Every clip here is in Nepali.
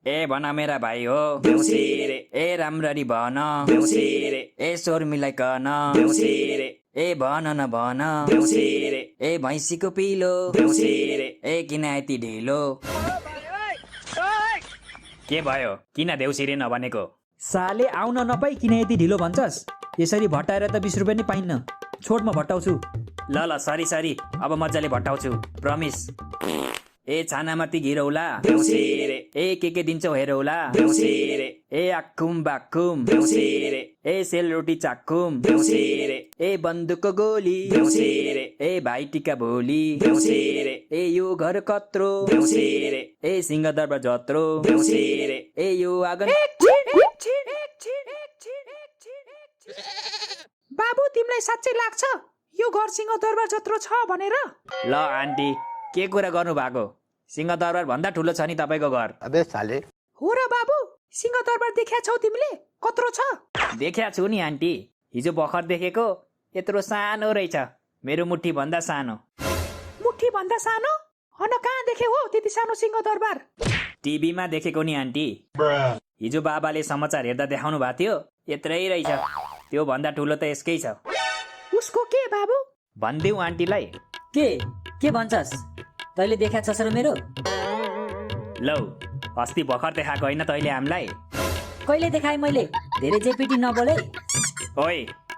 ए भन मेरा भाइ हो देउसी रे ए राम्ररी भन देउसी रे ए स्वर मिलाइकन देउसी रे ए भन न भन देउसी रे ए भैँसीको पिलो देउसी रे ए किन यति ढिलो के भयो किन देउसी रे नभनेको साले आउन नपाई किन यति ढिलो भन्छस् यसरी भट्टाएर त 20 रुपैयाँ नि पाइन्न छोड म भट्टाउँछु ल ल सरी सरी अब मजाले भट्टाउँछु प्रमिस ए छानामाथि घिरौला देउसी रे ए के दिन्छौ हेरौला देउसी रे ए आक्कुम बाक्कुम देउसी रे ए सेलरोटी चाक्कुम देउसी रे ए बन्दुकको गोली देउसी रे ए भाइ टिका भोली देउसी रे ए यो घर कत्रो देउसी रे ए सिंहदरबार जत्रो देउसी रे ए यो आँगन बाबु तिमीलाई साँच्चै लाग्छ यो घर सिंहदरबार जत्रो छ भनेर ल आन्टी के कुरा गर्नु भएको सिंहदरबार भन्दा ठुलो छ नि तपाईको घर अबे साले हो र बाबु सिंहदरबार देख्या छौ तिमीले कत्रो छ देख्या छु नि आन्टी हिजो भर्खर देखेको यत्रो सानो रहेछ मेरो मुट्ठी भन्दा सानो मुट्ठी भन्दा सानो हन कहाँ देखे हो त्यति सानो सिंहदरबार टिभीमा देखेको नि आन्टी हिजो बाबाले समाचार हेर्दा देखाउनु भएको थियो यत्रै रहेछ त्यो भन्दा ठुलो त यसकै छ उसको के बाबु भनिदेऊ आन्टीलाई के भन्छस् तैँले देखा छस् र मेरो लौ अस्ति भर्खर देखाएको होइन तैँले हामीलाई कहिले देखाएँ मैले धेरै जेपिटी नबोले ओइ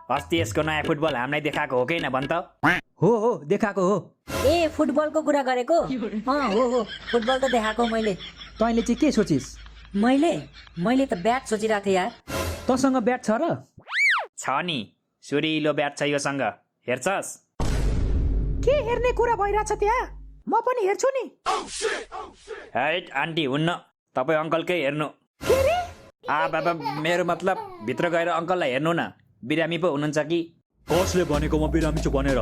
अस्ति यसको नयाँ फुटबल हामीलाई देखाएको हो कि न भन् त हो देखाएको हो ए फुटबलको कुरा गरेको हो फुटबल त देखाएको मैले तैँले चाहिँ के सोचिस् मैले त ब्याट सोचिरहेको थिएँ यार तँसँग ब्याट छ र छ नि सुरिलो ब्याट छ योसँग हेर्छस् के हेर्ने कुरा भइरहेछ त्यहाँ म पनि हेर्छु नि हैट आन्टी हुन्न तपाईँ अङ्कलकै हेर्नु बाबा मेरो मतलब भित्र गएर अङ्कललाई हेर्नु न बिरामी पो हुनुहुन्छ कि कसले भनेको म बिरामी छु भनेर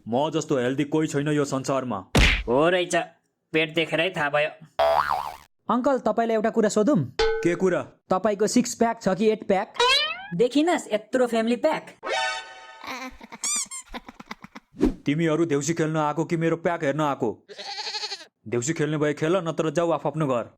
म जस्तो हेल्दी कोही छैन यो संसारमा हो रहेछ पेट देखेरै थाहा भयो अङ्कल तपाईँलाई एउटा कुरा सोधौँ के कुरा तपाईँको 6 प्याक छ कि 8 प्याक देखिनस् यत्रो फ्यामिली प्याक तिमीहरू देउसी खेल्न आएको कि मेरो प्याक हेर्न आएको देउसी खेल्ने भए खेल नत्र जाऊ आफ्नो घर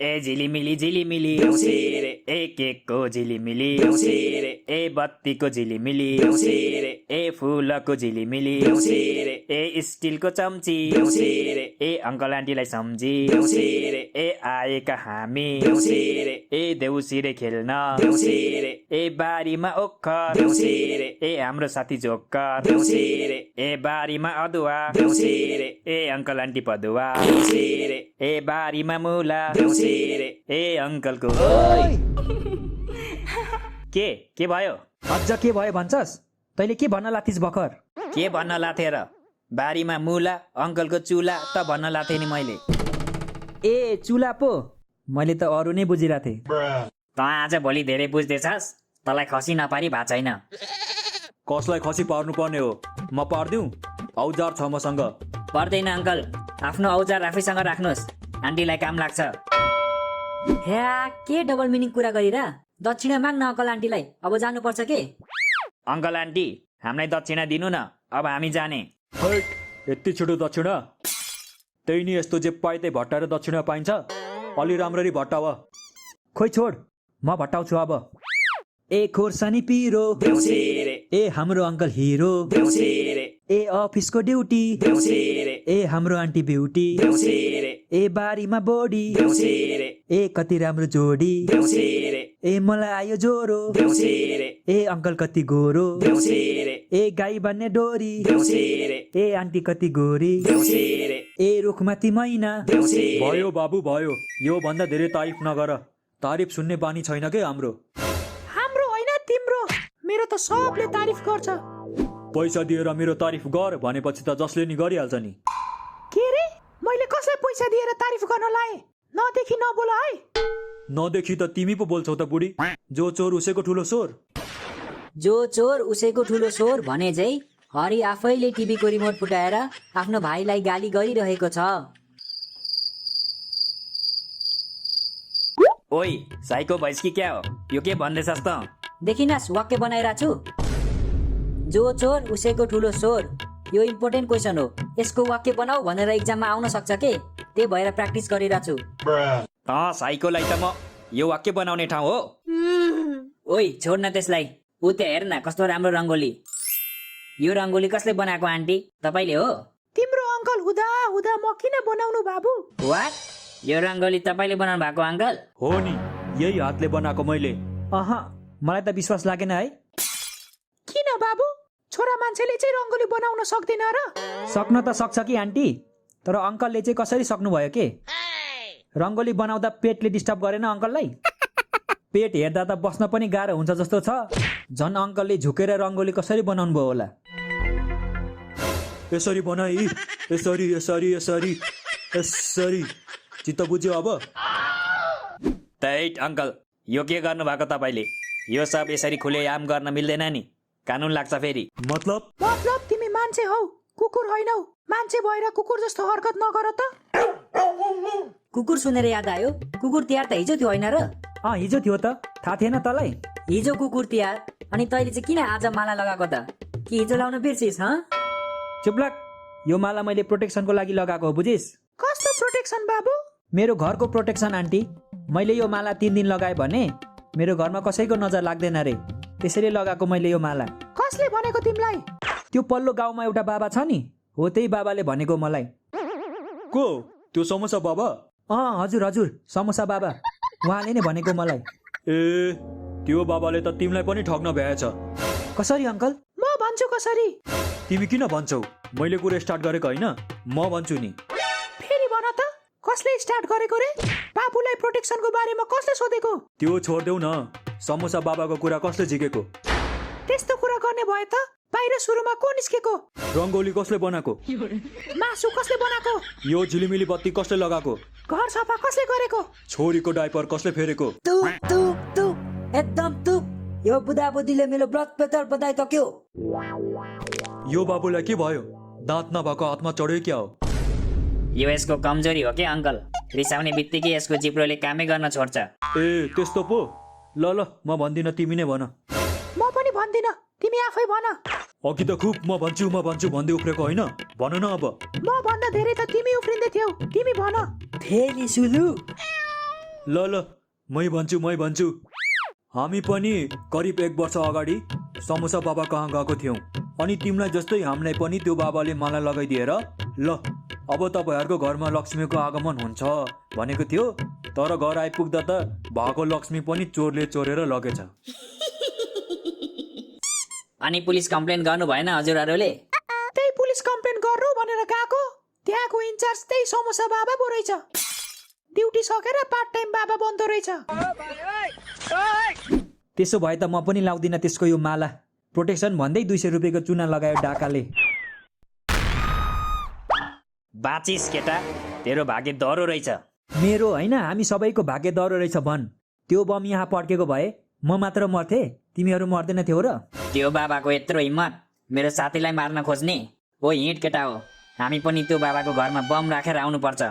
ए झिलिमिली झिलिमिली देउसी रे ए केकको झिलिमिली देउसी रे ए बत्तीको झिलिमिली देउसी रे ए फुलको झिलिमिली देउसी रे ए स्टिलको चम्ची देउसी रे ए अङ्कल आन्टीलाई सम्झी देउसी रे ए आएका हामी देउसी रे ए देउसी रे खेल्न देउसी रे ए बारीमा ओखर देउसी रे ए हाम्रो साथी जोकर देउसी रे ए बारीमा अदुवा देउसी रे ए अङ्कल आन्टी पदुवा देउसी रे ए बारीमा मुला देउसी रे ए अङ्कलको के भयो अझ के भयो भन्छस् तैँले के भन्न लाथिस् भर्खर के भन्न लाथे र बारीमा मुला अङ्कलको चुला त भन्न लाथे नि मैले ए चुला पो मैले त अरू नै बुझिरहेको थिएँ त आज भोलि धेरै बुझ्दैछस् तँलाई खसी नपारी भएको छैन कसलाई खसी पार्नु पर्ने हो म पारिदिउँ औजार छ मसँग पर्दैन अङ्कल आफ्नो औजार आफैसँग राख्नुहोस् आन्टीलाई काम लाग्छ ह्या के डबल मिनिङ कुरा गरिरा दक्षिणा माग्न अङ्कल आन्टीलाई अब जानुपर्छ के अङ्कल आन्टी हामीलाई दक्षिणा दिनु न अब हामी जाने यति छिटो दक्षिणा त्यही नि यस्तो जे पाए त्यही भट्टाएर दक्षिणा पाइन्छ अलि राम्ररी भट्टाव खोइ छोड म भट्टाउँछु अब ए खोर्सानी पिरो देउसी रे ए हाम्रो अङ्कल हिरो देउसी रे ए अफिसको ड्युटी देउसी रे ए हाम्रो आन्टी ब्युटी देउसी रे ए बारीमा बोडी देउसी रे ए कति राम्रो जोडी देउसी रे ए मलाई आयो ज्वरो देउसी रे ए अङ्कल कति गोरो देउसी रे ए गाई बन्ने डोरी देउसी रे ए आन्टी कति गोरी देउसी रे ए रुखमाथि मैना देउसी भयो बाबु भयो यो भन्दा धेरै तारिफ नगर तारिफ सुन्ने बानी छैन के हाम्रो होइन तिम्रो मेरो त सबले तारिफ गर्छ पैसा दिएर मेरो तारिफ गर भनेपछि त जसले नि गरिहाल्छ नि के रे मैले कसलाई पैसा दिएर तारिफ गर्न लाए नदेखि नबोल है नदेखि त तिमी पो बोल्छौ त बुढी जो चोर उसैको ठुलो सोर जो चोर उसैको ठुलो सोर भने चाहिँ हरि आफैले टिभीको रिमोट फुटाएर आफ्नो भाइलाई गाली गरिरहेको छ ओइ साइको भैँस कि क्या हो यो के भन्दैछस् त देखिनस् वाक्य बनाइरहेको छु जो चोर उसैको ठुलो सोर यो इम्पोर्टेन्ट क्वेसन हो। यसको वाक्य बनाऊ भनेर इक्जाममा आउन सक्छ के, त्यही भएर प्र्याक्टिस गरिरहेछु। साइकोलाई त म यो वाक्य बनाउने ठाउँ हो। ओइ छोड न त्यसलाई, ऊ त्यहाँ हेर न कस्तो राम्रो रङ्गोली। यो रङ्गोली कसले बनाएको आन्टी, तपाईँले हो? तिम्रो अङ्कल हुँदा हुँदा म किन बनाउनु बाबु? वाट, यो रङ्गोली तपाईँले बनाउनु भएको अङ्कल? हो नि, यही हातले बनाएको मैले। मलाई त विश्वास लागेन है। किन बाबु, छोरा मान्छेले चाहिँ रङ्गोली बनाउन सक्दैन र? सक्न त सक्छ कि आन्टी, तर अङ्कलले चाहिँ कसरी सक्नुभयो के? रङ्गोली बनाउँदा पेटले डिस्टर्ब गरेन अङ्कललाई? पेट हेर्दा त बस्न पनि गाह्रो हुन्छ जस्तो छ। झन् अङ्कलले झुकेर रङ्गोली कसरी बनाउनु भयो होला? यसरी बनाई, यसरी यसरी यसरी यसरी। चित्त बुझ्यो अब? तैट अङ्कल, यो के गर्नु भएको तपाईँले? यो सब यसरी खुलेआम गर्न मिल्दैन नि, कानुन लाग्छ फेरि। मतलब तिमी मान्छे हौ, कुकुर होइनौ। मान्छे भएर कुकुर जस्तो हरकत नगर त। कुकुर सुनेर याद आयो, कुकुर तिहार त हिजो थियो होइन र? हिजो थियो त, थाहा थिएन तँलाई? हिजो कुकुर तिहार, अनि तैँले चाहिँ किन आज माला लगाएको त? कि हिजो लाउन बिर्सिस? चुप्लाक, यो माला मैले प्रोटेक्सनको लागि लगाएको हो, बुझिस? कस्तो प्रोटेक्सन बाबु? मेरो घरको प्रोटेक्सन आन्टी। मैले यो माला 3 दिन लगाएँ भने मेरो घरमा कसैको नजर लाग्दैन रे, त्यसैले लगाएको मैले यो माला। कसले भनेको तिमीलाई? त्यो पल्लो गाउँमा एउटा बाबा छ नि, हो त्यही बाबाले भनेको मलाई। को? त्यो समोसा बाबा? हजुर हजुर, समोसा बाबा, उहाँले नै भनेको मलाई। ए, त्यो बाबाले त तिमीलाई पनि ठग्न भ्याएछ। कसरी अङ्कल? म भन्छु कसरी। तिमी किन भन्छौ? मैले कुरा स्टार्ट गरेको होइन, म भन्छु नि। फेरि भन त, कसले स्टार्ट गरेको रे? बाबुलाई प्रोटेक्सनको बारेमा कसले सोधेको? त्यो छोड्देऊ न, समोसा बाबाको कुरा कसले झिकेको? त्यस्तो कुरा गर्ने भए त बाहिर सुरुमा को निस्केको? रङ्गोली कसले बनाएको? मासु कसले बनाएको? यो झिलिमिली बत्ती कसले लगाएको? घर सफा कसले गरेको? छोरीको डाइपर कसले फेरेको? एकदम तुक। यो बुढा बुढीले मेरो ब्लड प्रेसर बधाई सक्यो। यो बाबुलाई के भयो? दाँत नभएको हातमा चढ्यो क्या हो? यो यसको कमजोरी हो के अङ्कल? रिसाउने बित्तिकै यसको जिब्रोले कामै गर्न छोड्छ। ए, त्यस्तो पो? ल ल, म भन्दिनँ, तिमी नै भन। म पनि भन्दिनँ, तिमी आफै भन। अघि त खुब म भन्छु भन्दै उफ्रेको होइन, भन न अब। म भन्दा धेरै त तिमी उफ्रिँदै थियौ, तिमी भन। फेरि सुलु। ल ल, मै भन्छु। हामी पनि करिब 1 वर्ष अगाडि समोसा बाबा कहाँ गएको थियौँ, अनि तिमीलाई जस्तै हामीलाई पनि त्यो बाबाले माला लगाइदिएर ल अब तपाईँहरूको घरमा लक्ष्मीको आगमन हुन्छ भनेको थियो, तर घर आइपुग्दा त भएको लक्ष्मी पनि चोरले चोरेर लगेछ। अनि पुलिस कम्प्लेन गर्नु भएन हजुरहरूले? त्यही पुलिस कम्प्लेन गर्नु भनेर गएको, त्यहाँको इन्चार्ज त्यही समोसा बाबा पो रहेछ। ड्युटी सकेर पार्ट टाइम बाबा बन्दो रहेछ। त्यसो भए त म पनि लाउँदिनँ त्यसको यो माला। प्रोटेक्सन भन्दै 200 रुपियाँको चुना लगायो डाकाले। बाँचिस केटा, तेरो भाग्य दह्रो रहेछ। मेरो होइन, हामी सबैको भाग्य दह्रो रहेछ भन्। त्यो बम यहाँ पड्केको भए म मात्र मर्थे, तिमीहरू मर्दैन थियौ र? त्यो बाबाको यत्रो हिम्मत, मेरो साथीलाई मार्न खोज्ने? ओ हिँड केटा हो, हामी पनि त्यो बाबाको घरमा बम राखेर आउनुपर्छ।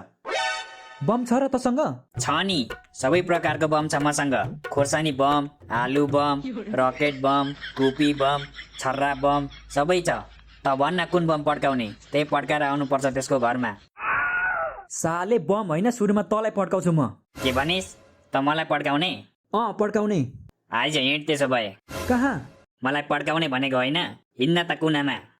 बम छ र तसँग? छ नि, सबै प्रकारको बम छ मसँग। खोर्सानी बम, आलु बम, रकेट बम, कुपी बम, छर्रा बम, सबै छ। त भन्न कुन बम पड्काउने, त्यही पड्काएर आउनुपर्छ त्यसको घरमा। साले बम होइन, सुरुमा तँलाई पड्काउँछु म। के भनिस्? त मलाई पड्काउने? पड्काउने। आइज हिँड त्यसो भए। कहाँ? मलाई पड्काउने भनेको होइन, हिँड्न त कुनामा।